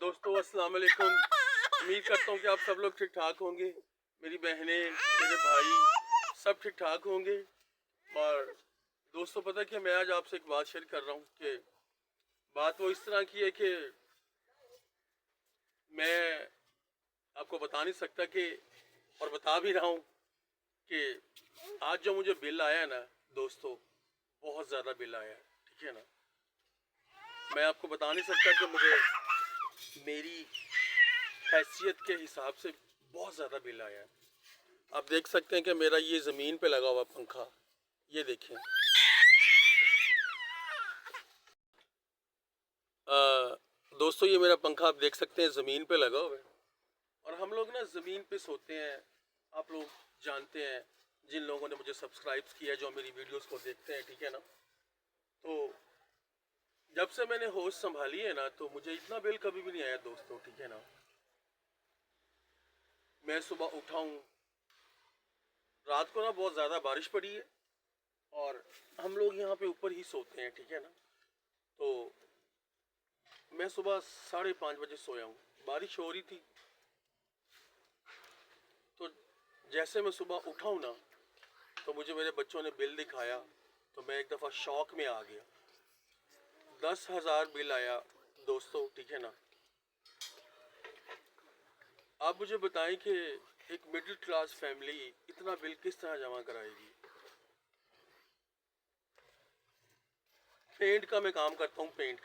दोस्तों अस्सलाम वालेकुम। उम्मीद करता हूँ कि आप सब लोग ठीक ठाक होंगे। मेरी बहनें, मेरे भाई सब ठीक ठाक होंगे। और दोस्तों पता है कि मैं आज आपसे एक बात शेयर कर रहा हूँ कि बात वो इस तरह की है कि मैं आपको बता नहीं सकता कि, और बता भी रहा हूँ कि आज जो मुझे बिल आया है ना दोस्तों, बहुत ज़्यादा बिल आया है, ठीक है ना। मैं आपको बता नहीं सकता कि मुझे मेरी हैसियत के हिसाब से बहुत ज़्यादा बिल आया है। आप देख सकते हैं कि मेरा ये ज़मीन पे लगा हुआ पंखा, ये देखें। दोस्तों ये मेरा पंखा आप देख सकते हैं ज़मीन पे लगा हुआ है। और हम लोग ना ज़मीन पे सोते हैं, आप लोग जानते हैं, जिन लोगों ने मुझे सब्सक्राइब किया है, जो मेरी वीडियोस को देखते हैं, ठीक है ना। तो जब से मैंने होश संभाली है ना, तो मुझे इतना बिल कभी भी नहीं आया दोस्तों, ठीक है ना। मैं सुबह उठा हूँ, रात को ना बहुत ज़्यादा बारिश पड़ी है और हम लोग यहाँ पे ऊपर ही सोते हैं, ठीक है ना। तो मैं सुबह 5:30 बजे सोया हूँ, बारिश हो रही थी। तो जैसे मैं सुबह उठा हूँ ना, तो मुझे मेरे बच्चों ने बिल दिखाया, तो मैं एक दफ़ा शौक में आ गया। 10,000 बिल आया दोस्तों, ठीक है ना। आप मुझे बताएं कि एक मिडिल क्लास फैमिली इतना बिल किस तरह जमा कराएगी। पेंट का मैं काम करता हूँ, पेंट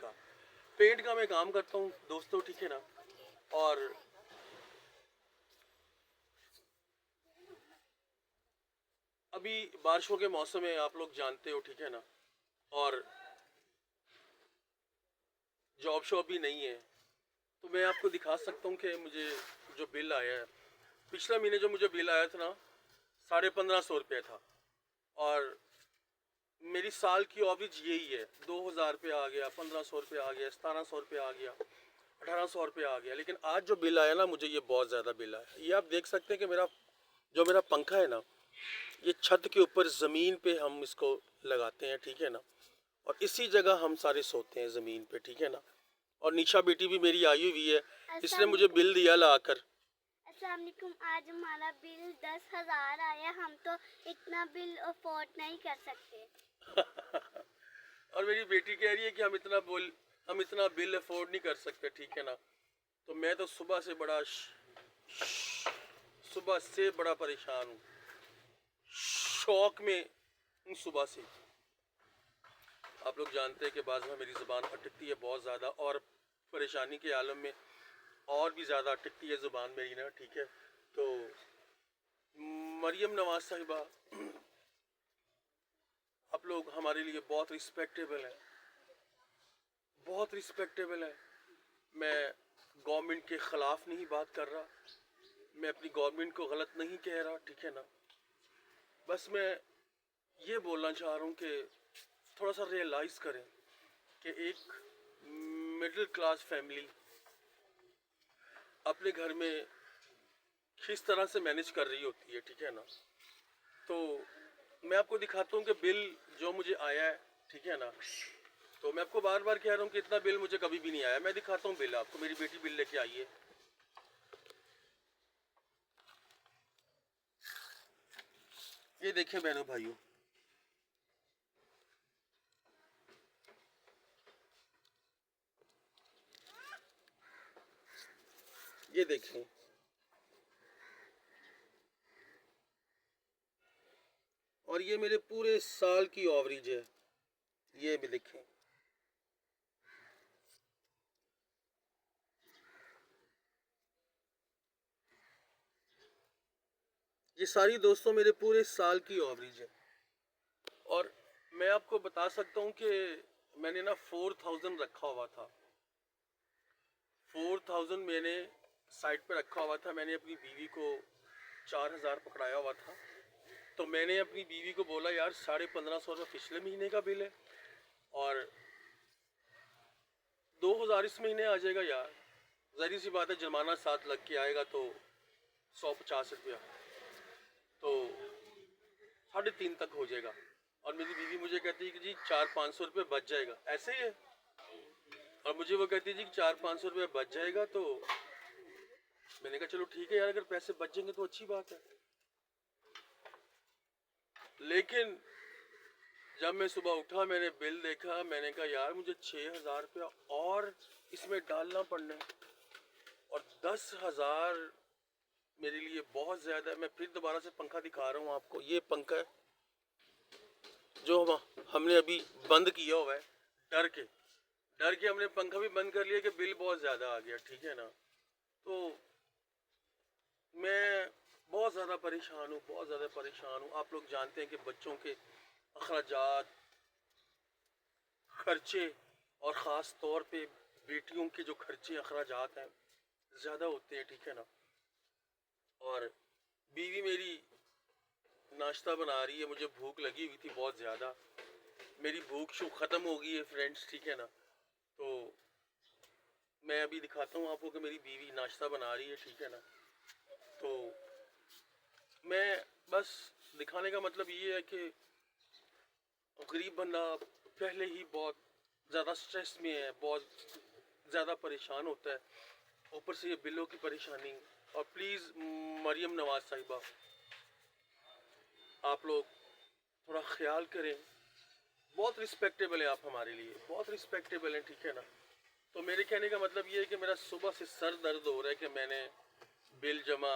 का मैं काम करता हूँ दोस्तों, ठीक है ना। और अभी बारिशों के मौसम में आप लोग जानते हो, ठीक है ना। और जॉब शॉप भी नहीं है, तो मैं आपको दिखा सकता हूँ कि मुझे जो बिल आया है, पिछले महीने जो मुझे बिल आया था ना, 1550 रुपये था। और मेरी साल की एवरेज यही है, 2000 रुपये आ गया, 1500 रुपये आ गया, 1700 रुपये आ गया, 1800 रुपये आ गया। लेकिन आज जो बिल आया ना, मुझे ये बहुत ज़्यादा बिल आया। ये आप देख सकते हैं कि मेरा पंखा है ना, ये छत के ऊपर ज़मीन पे हम इसको लगाते हैं, ठीक है ना। और इसी जगह हम सारे सोते हैं ज़मीन पे, ठीक है ना। और निशा बेटी भी मेरी आई हुई है, इसने मुझे बिल दिया ला कर। अस्सलामुअलैकुम। आज हमारा बिल 10,000 आया। हम तो इतना बिल अफोर्ड नहीं कर सकते। और मेरी बेटी कह रही है कि हम इतना बिल अफोर्ड नहीं कर सकते, ठीक है ना। तो मैं तो सुबह से बड़ा परेशान हूँ, शौक में हूँ सुबह से। आप लोग जानते हैं कि बाज़ में मेरी ज़ुबान अटकती है बहुत ज़्यादा, और परेशानी के आलम में और भी ज़्यादा अटकती है ज़ुबान मेरी ना, ठीक है। तो मरियम नवाज साहिबा, आप लोग हमारे लिए बहुत रिस्पेक्टेबल हैं, बहुत रिस्पेक्टेबल हैं। मैं गवर्नमेंट के ख़िलाफ़ नहीं बात कर रहा, मैं अपनी गवर्नमेंट को गलत नहीं कह रहा, ठीक है ना। बस मैं ये बोलना चाह रहा हूँ कि थोड़ा सा रियलाइज़ करें कि एक मिडिल क्लास फैमिली अपने घर में किस तरह से मैनेज कर रही होती है, ठीक है ना। तो मैं आपको दिखाता हूँ कि बिल जो मुझे आया है, ठीक है ना। तो मैं आपको बार बार कह रहा हूँ कि इतना बिल मुझे कभी भी नहीं आया। मैं दिखाता हूँ बिल आपको, मेरी बेटी बिल लेके आई है। ये देखें बहनों भाइयों, ये देखें, और ये मेरे पूरे साल की एवरेज है। ये भी देखें, ये सारी दोस्तों मेरे पूरे साल की एवरेज है। और मैं आपको बता सकता हूँ कि मैंने ना 4000 रखा हुआ था, 4000 मैंने साइड पे रखा हुआ था। मैंने अपनी बीवी को 4000 पकड़ाया हुआ था। तो मैंने अपनी बीवी को बोला, यार 1550 रुपये पिछले महीने का बिल है और 2000 इस महीने आ जाएगा यार, ज़ाहिर सी बात है जुर्माना साथ लग के आएगा तो 150 रुपया, तो 3.5 तक हो जाएगा। और मेरी बीवी मुझे कहती है कि जी 400-500 रुपये बच जाएगा, ऐसे ही है। और मुझे वो कहती थी कि 400-500 रुपये बच जाएगा, तो मैंने कहा चलो ठीक है यार, अगर पैसे बच जाएंगे तो अच्छी बात है। लेकिन जब मैं सुबह उठा, मैंने बिल देखा, मैंने कहा यार मुझे 6,000 रुपया और इसमें डालना पड़ना है, और 10,000 मेरे लिए बहुत ज़्यादा है। मैं फिर दोबारा से पंखा दिखा रहा हूँ आपको। ये पंखा है जो हमने अभी बंद किया हुआ है, डर के हमने पंखा भी बंद कर लिया कि बिल बहुत ज़्यादा आ गया, ठीक है ना। तो मैं बहुत ज़्यादा परेशान हूँ, बहुत ज़्यादा परेशान हूँ। आप लोग जानते हैं कि बच्चों के अखराजात, खर्चे, और ख़ास तौर पे बेटियों के जो खर्चे अखराजात हैं ज़्यादा होते हैं, ठीक है ना। और बीवी मेरी नाश्ता बना रही है, मुझे भूख लगी हुई थी बहुत ज़्यादा। मेरी भूख शो ख़त्म हो गई है फ्रेंड्स, ठीक है ना। तो मैं अभी दिखाता हूँ आपको कि मेरी बीवी नाश्ता बना रही है, ठीक है ना। तो मैं बस दिखाने का मतलब ये है कि गरीब बंदा पहले ही बहुत ज़्यादा स्ट्रेस में है, बहुत ज़्यादा परेशान होता है, ऊपर से ये बिलों की परेशानी। और प्लीज़ मरियम नवाज़ साहिबा, आप लोग थोड़ा ख्याल करें। बहुत रिस्पेक्टेबल है आप हमारे लिए, बहुत रिस्पेक्टेबल हैं, ठीक है ना। तो मेरे कहने का मतलब ये है कि मेरा सुबह से सर दर्द हो रहा है कि मैंने बिल जमा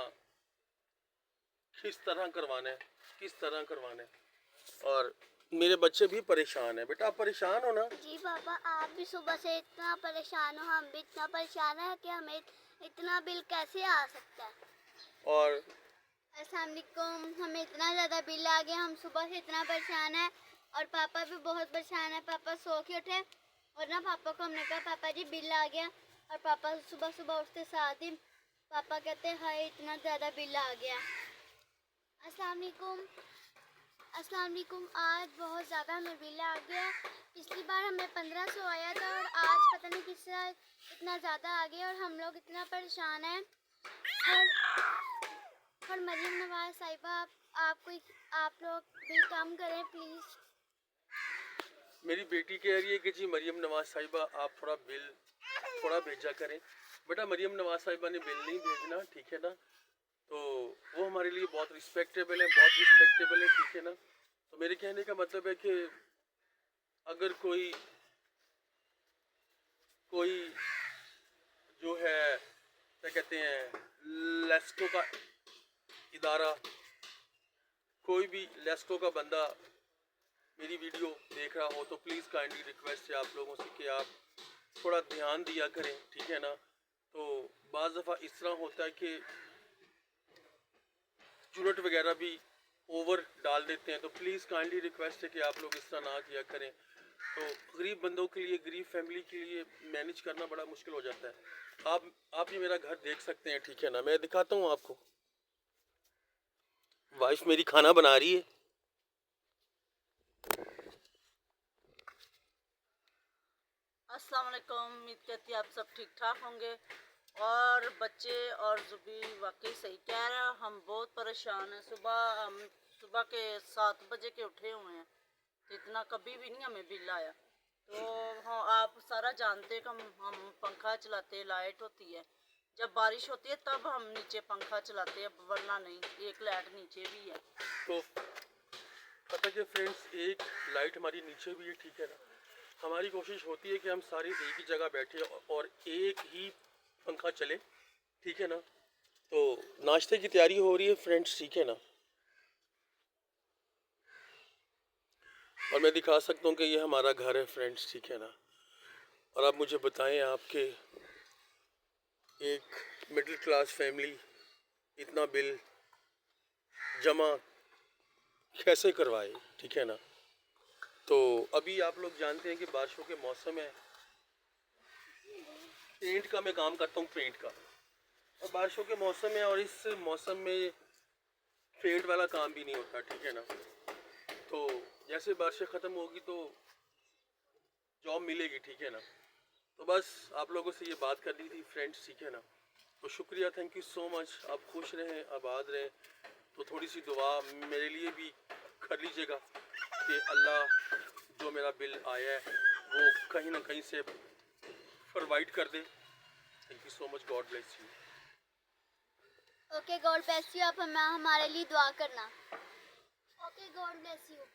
किस तरह करवाना है, किस तरह करवाना है। और मेरे बच्चे भी परेशान हैं। बेटा आप परेशान हो ना? जी पापा, आप भी सुबह से इतना परेशान हो, हम भी इतना परेशान है कि हमें इतना बिल कैसे आ सकता है। और अस्सलाम वालेकुम, हमें इतना ज़्यादा बिल आ गया, हम सुबह से इतना परेशान है, और पापा भी बहुत परेशान है। पापा सो के उठे और ना पापा को हमने कहा पापा जी बिल आ गया, और पापा सुबह सुबह उठते साथ ही पापा कहते हाय इतना ज़्यादा बिल आ गया। अस्सलाम वालेकुम, अस्सलाम वालेकुम, आज बहुत ज़्यादा हमें बिल आ गया। पिछली बार हमें 1500 आया था, और आज पता नहीं किस तरह इतना ज़्यादा आ गया, और हम लोग इतना परेशान हैं। और मरियम नवाज़ साहिबा, आप लोग बिल कम करें प्लीज़। मेरी बेटी कह रही है कि जी मरियम नवाज़ साहिबा आप थोड़ा बिल थोड़ा भेजा करें। बेटा मरियम नवाज़ साहिबा ने बिल नहीं भेजना, ठीक है ना। तो वो हमारे लिए बहुत रिस्पेक्टेबल है, बहुत रिस्पेक्टेबल है, ठीक है ना। तो मेरे कहने का मतलब है कि अगर कोई कोई जो है क्या कहते हैं लेस्को का इदारा, कोई भी लेस्को का बंदा मेरी वीडियो देख रहा हो तो प्लीज़ काइंडली रिक्वेस्ट है आप लोगों से कि आप थोड़ा ध्यान दिया करें, ठीक है ना। तो बाज़ दफ़ा इस तरह होता है कि यूनिट वगैरह भी ओवर डाल देते हैं, तो प्लीज़ काइंडली रिक्वेस्ट है कि आप लोग इस तरह ना किया करें। तो गरीब बंदों के लिए, गरीब फैमिली के लिए मैनेज करना बड़ा मुश्किल हो जाता है। आप ये मेरा घर देख सकते हैं, ठीक है ना। मैं दिखाता हूँ आपको। वाइफ मेरी खाना बना रही है। अस्सलाम वालेकुम, उम्मीद करती है आप सब ठीक ठाक होंगे। और बच्चे और जुबी वाकई सही कह रहे हैं, हम बहुत परेशान हैं। हम सुबह के 7 बजे के उठे हुए हैं, तो इतना कभी भी नहीं हमें बिल आया। तो हाँ, आप सारा जानते हैं कि हम पंखा चलाते हैं, लाइट होती है, जब बारिश होती है तब हम नीचे पंखा चलाते हैं, वरना नहीं। एक लाइट नीचे भी है। तो पता है फ्रेंड्स, एक लाइट हमारी नीचे भी है, ठीक है ना। हमारी कोशिश होती है कि हम सारे एक ही जगह बैठे और एक ही पंखा चले, ठीक है ना। तो नाश्ते की तैयारी हो रही है फ्रेंड्स, ठीक है ना। और मैं दिखा सकता हूँ कि ये हमारा घर है फ्रेंड्स, ठीक है ना। और आप मुझे बताएं, आपके एक मिडिल क्लास फैमिली इतना बिल जमा कैसे करवाए, ठीक है ना। तो अभी आप लोग जानते हैं कि बारिशों के मौसम है, पेंट का मैं काम करता हूँ, पेंट का। और बारिशों के मौसम है और इस मौसम में पेंट वाला काम भी नहीं होता, ठीक है ना। तो जैसे बारिशें ख़त्म होगी तो जॉब मिलेगी, ठीक है ना। तो बस आप लोगों से ये बात करनी थी फ्रेंड्स, ठीक है ना। तो शुक्रिया, थैंक यू सो मच। आप खुश रहें, आबाद रहें। तो थोड़ी सी दुआ मेरे लिए भी कर लीजिएगा कि अल्लाह जो मेरा बिल आया है वो कहीं ना कहीं से प्रोवाइड कर दे। Thank you so much, God bless you. Okay, God bless you. आप हमारे लिए दुआ करना। Okay, God bless you.